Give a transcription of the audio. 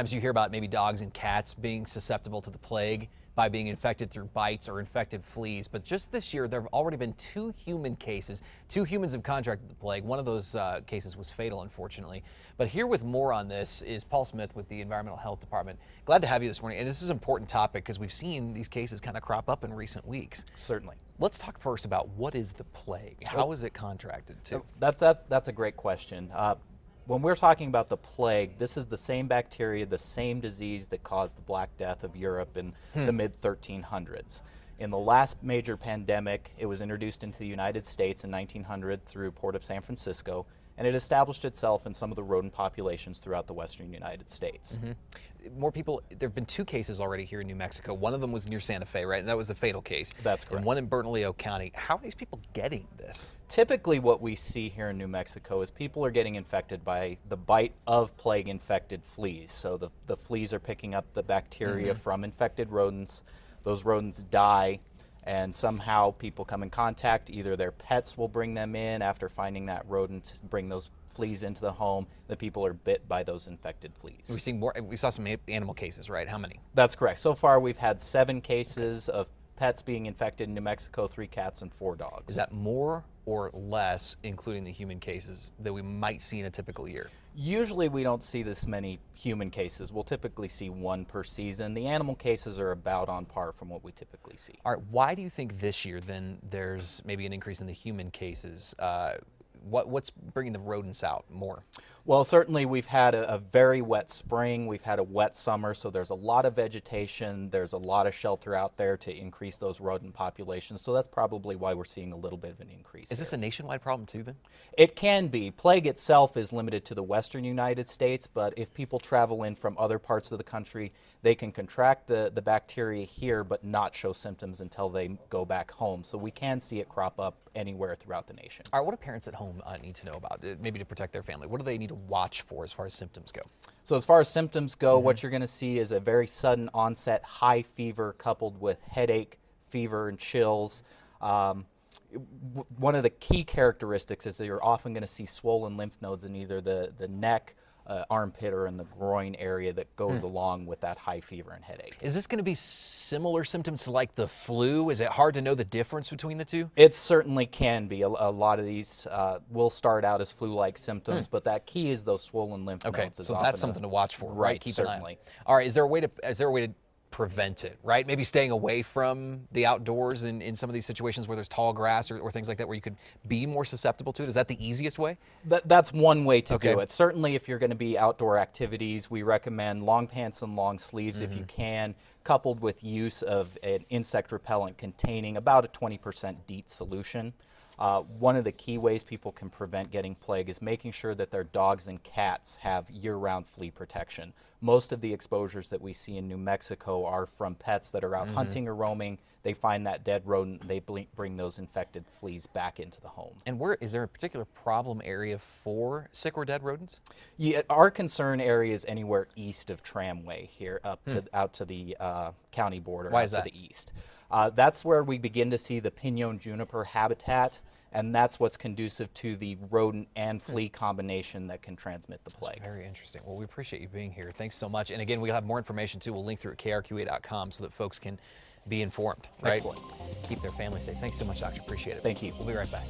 Sometimes you hear about maybe dogs and cats being susceptible to the plague by being infected through bites or infected fleas. But just this year, there have already been 2 human cases. 2 humans have contracted the plague. One of those cases was fatal, unfortunately. But here with more on this is Paul Smith with the Environmental Health Department. Glad to have you this morning. And this is an important topic because we've seen these cases kind of crop up in recent weeks. Certainly. Let's talk first about what is the plague? How is it contracted to? That's a great question. When we're talking about the plague, this is the same bacteria, the same disease that caused the Black Death of Europe in the mid-1300s. In the last major pandemic, it was introduced into the United States in 1900 through Port of San Francisco, and it established itself in some of the rodent populations throughout the western United States. More people, there have been 2 cases already here in New Mexico. One of them was near Santa Fe, right? And that was the fatal case. That's correct. And one in Bernalillo County. How are these people getting this? Typically what we see here in New Mexico is people are getting infected by the bite of plague-infected fleas. So the fleas are picking up the bacteria from infected rodents. Those rodents die, and somehow people come in contact. Either their pets will bring them in after finding that rodent, bring those fleas into the home. The people are bit by those infected fleas. We've seen more. We saw some animal cases, right? How many? That's correct. So far we've had 7 cases of pets being infected in New Mexico, 3 cats and 4 dogs. Is that more or less, including the human cases, that we might see in a typical year? Usually we don't see this many human cases. We'll typically see 1 per season. The animal cases are about on par from what we typically see. All right, why do you think this year then there's maybe an increase in the human cases? What's bringing the rodents out more? Well, certainly we've had a very wet spring, we've had a wet summer, so there's a lot of vegetation, there's a lot of shelter out there to increase those rodent populations, so that's probably why we're seeing a little bit of an increase. Is this a nationwide problem too then? It can be. Plague itself is limited to the western United States, but if people travel in from other parts of the country, they can contract the bacteria here but not show symptoms until they go back home. So we can see it crop up anywhere throughout the nation. All right, what do parents at home need to know about, maybe to protect their family? What do they need to watch for as far as symptoms go? So as far as symptoms go, what you're going to see is a very sudden onset high fever coupled with headache, fever, and chills. One of the key characteristics is that you're often going to see swollen lymph nodes in either the neck, armpit, or in the groin area that goes along with that high fever and headache. Is this going to be similar symptoms to like the flu? Is it hard to know the difference between the two? It certainly can be. A lot of these will start out as flu-like symptoms, but that key is those swollen lymph nodes. So that's something to watch for, right? Keep certainly. An eye on. All right, is there a way to prevent it, right? Maybe staying away from the outdoors in some of these situations where there's tall grass or things like that where you could be more susceptible to it. Is that the easiest way? That's one way to do it. Certainly if you're going to be outdoor activities, we recommend long pants and long sleeves if you can, coupled with use of an insect repellent containing about a 20% DEET solution. One of the key ways people can prevent getting plague is making sure that their dogs and cats have year-round flea protection. Most of the exposures that we see in New Mexico are from pets that are out hunting or roaming. They find that dead rodent, they bring those infected fleas back into the home. And is there a particular problem area for sick or dead rodents? Yeah, our concern area is anywhere east of Tramway here, out to the county border. Why is that? To the east. That's where we begin to see the pinon juniper habitat, and that's what's conducive to the rodent and flea combination that can transmit the plague. That's very interesting. Well, we appreciate you being here. Thanks so much. And again, we'll have more information too. We'll link through at krqa.com so that folks can be informed. Right? Excellent. Keep their family safe. Thanks so much, Doctor. Appreciate it. Thank you. We'll be right back.